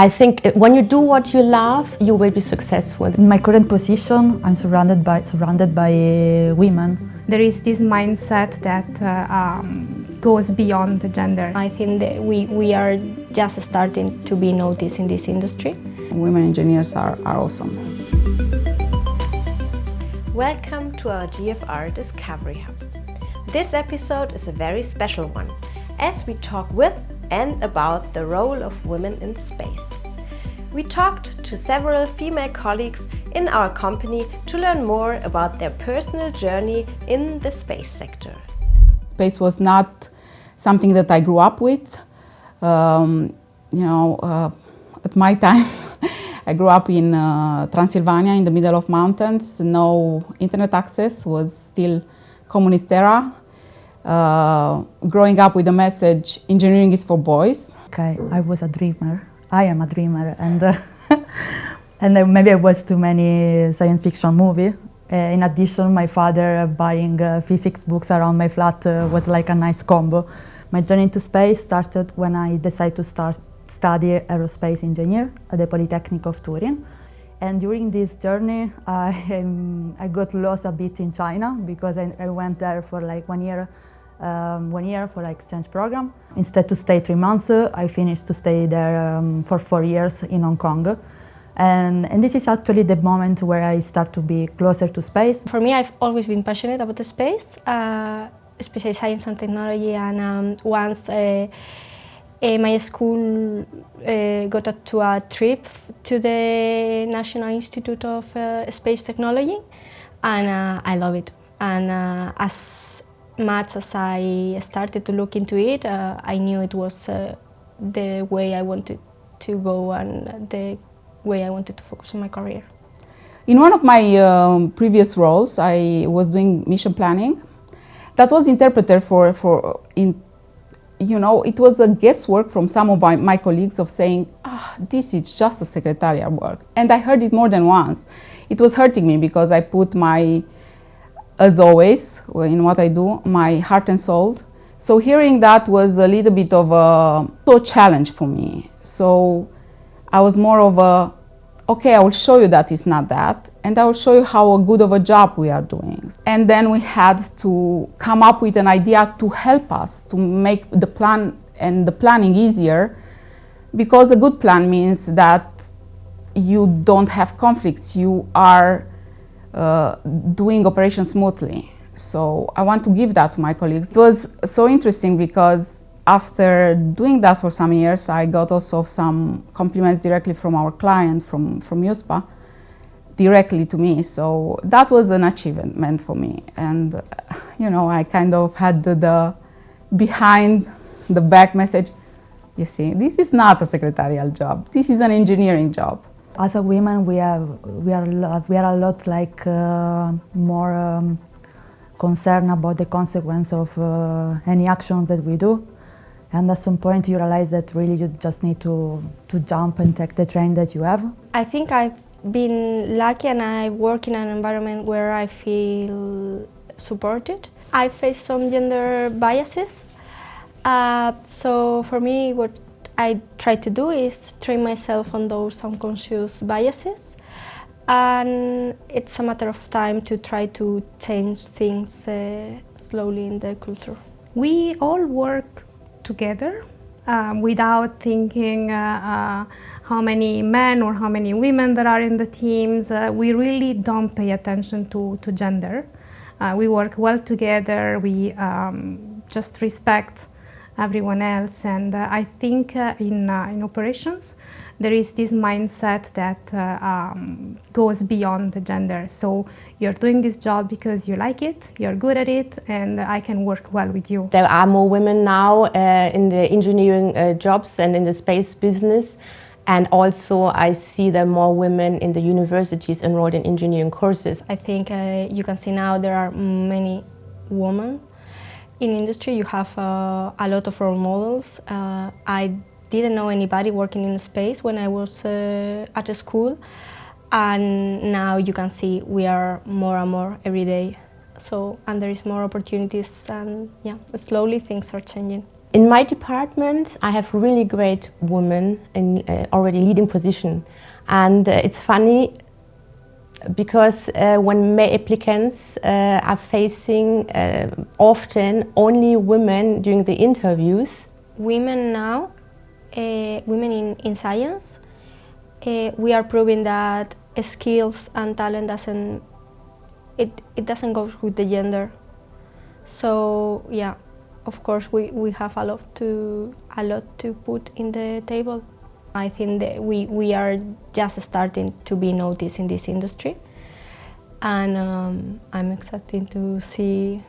I think when you do what you love, you will be successful. In my current position, I'm surrounded by women. There is this mindset that goes beyond the gender. I think that we are just starting to be noticed in this industry. Women engineers are awesome. Welcome to our GfR Discovery Hub. This episode is a very special one, as we talk with and about the role of women in space. We talked to several female colleagues in our company to learn more about their personal journey in the space sector. Space was not something that I grew up with. At my times, I grew up in Transylvania, in the middle of mountains. No internet access, was still communist era. Growing up with the message, engineering is for boys. Okay, I was a dreamer. I am a dreamer, and and maybe I watched too many science fiction movies. In addition, my father buying physics books around my flat was like a nice combo. My journey into space started when I decided to study aerospace engineer at the Polytechnic of Turin. And during this journey, I got lost a bit in China because I went there for like 1 year for like exchange program. Instead to stay 3 months, I finished to stay there for 4 years in Hong Kong. And this is actually the moment where I start to be closer to space. For me, I've always been passionate about the space, especially science and technology. And once my school got to a trip to the National Institute of Space Technology, and I love it. And as much as I started to look into it, I knew it was the way I wanted to go and the way I wanted to focus on my career. In one of my previous roles, I was doing mission planning. That was interpreter it was a guesswork from some of my colleagues of saying, this is just a secretarial work. And I heard it more than once. It was hurting me because I put as always, in what I do, my heart and soul. So hearing that was a little bit of a challenge for me. So I was more of okay, I will show you that it's not that, and I will show you how good of a job we are doing. And then we had to come up with an idea to help us to make the plan and the planning easier, because a good plan means that you don't have conflicts, you are doing operations smoothly. So I want to give that to my colleagues. It was so interesting because after doing that for some years, I got also some compliments directly from our client, from USPA, directly to me. So that was an achievement for me. And, I kind of had the behind the back message. You see, this is not a secretarial job. This is an engineering job. As a woman, we are a lot like more concerned about the consequence of any action that we do. And at some point you realize that really you just need to jump and take the train that you have. I think I've been lucky and I work in an environment where I feel supported. I face some gender biases. So for me, what I try to do is train myself on those unconscious biases. And it's a matter of time to try to change things slowly in the culture. We all work together without thinking how many men or how many women there are in the teams. We really don't pay attention to gender. We work well together, we just respect everyone else, and I think in operations there is this mindset that goes beyond the gender. So you're doing this job because you like it, you're good at it, and I can work well with you. There are more women now in the engineering jobs and in the space business. And also I see there are more women in the universities enrolled in engineering courses. I think you can see now there are many women in industry. You have a lot of role models. I didn't know anybody working in space when I was at a school, and now you can see we are more and more every day. And there is more opportunities, and slowly things are changing. In my department, I have really great women in already leading position. And it's funny because when male applicants are facing often only women during the interviews. Women now, women in science, we are proving that skills and talent doesn't go with the gender. So yeah, of course we have a lot to put in the table. I think that we are just starting to be noticed in this industry, and I'm excited to see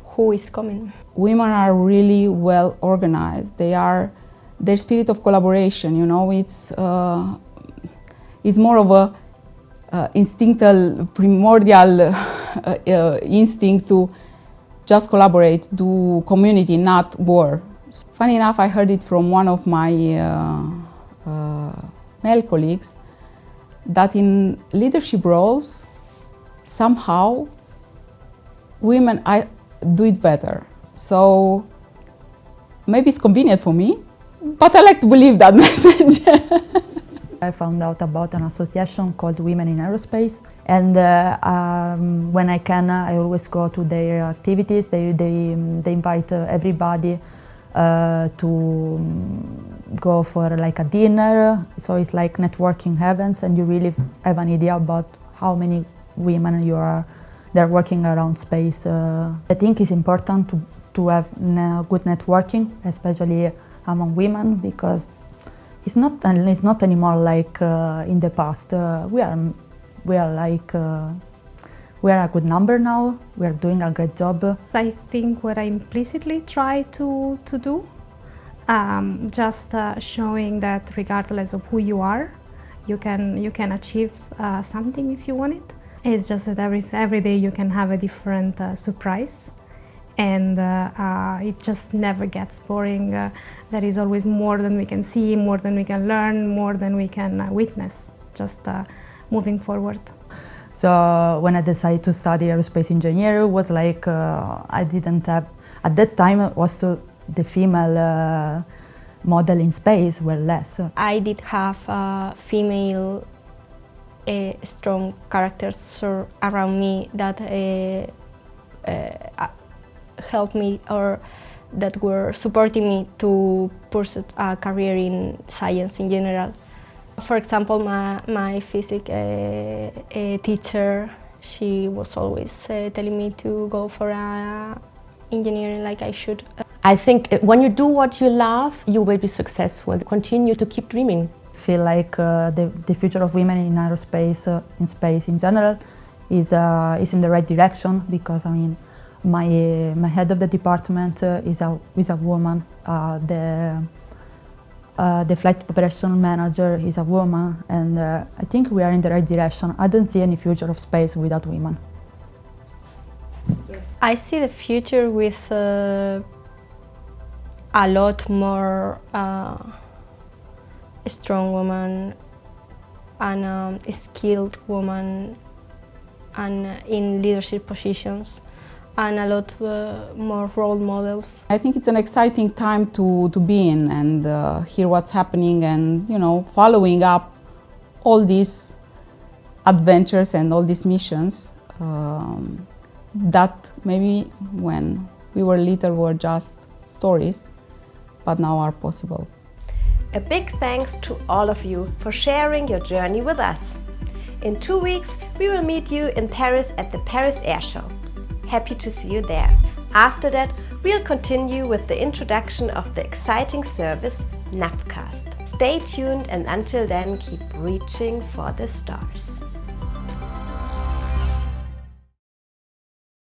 who is coming. Women are really well organized. Their spirit of collaboration, you know, it's more of a instinctual, primordial instinct to just collaborate, do community, not war. Funny enough, I heard it from one of my male colleagues that in leadership roles, somehow women do it better. So maybe it's convenient for me, but I like to believe that message. I found out about an association called Women in Aerospace, and when I can, I always go to their activities. They invite everybody to go for like a dinner, so it's like networking events, and you really have an idea about how many women they're working around space. I think it's important to have good networking, especially among women, because it's not anymore like in the past. We are a good number now. We are doing a great job. I think what I implicitly try to do, just showing that regardless of who you are, you can achieve something if you want it. It's just that every day you can have a different surprise, and it just never gets boring. There is always more than we can see, more than we can learn, more than we can witness, just moving forward. So when I decided to study aerospace engineering, it was like I didn't have, at that time also the female model in space were less. I did have female strong characters around me that helped me, or that were supporting me to pursue a career in science in general. For example, my physics teacher, she was always telling me to go for engineering like I should. I think when you do what you love, you will be successful. Continue to keep dreaming. I feel like the future of women in aerospace, in space in general, is in the right direction, because I mean, my head of the department is a woman. The flight operation manager is a woman, and I think we are in the right direction. I don't see any future of space without women. Yes. I see the future with a lot more strong women and skilled women and in leadership positions, and a lot more role models. I think it's an exciting time to be in and hear what's happening, and following up all these adventures and all these missions that maybe when we were little were just stories, but now are possible. A big thanks to all of you for sharing your journey with us. In 2 weeks, we will meet you in Paris at the Paris Air Show. Happy to see you there. After that, we'll continue with the introduction of the exciting service Navcast. Stay tuned, and until then, keep reaching for the stars.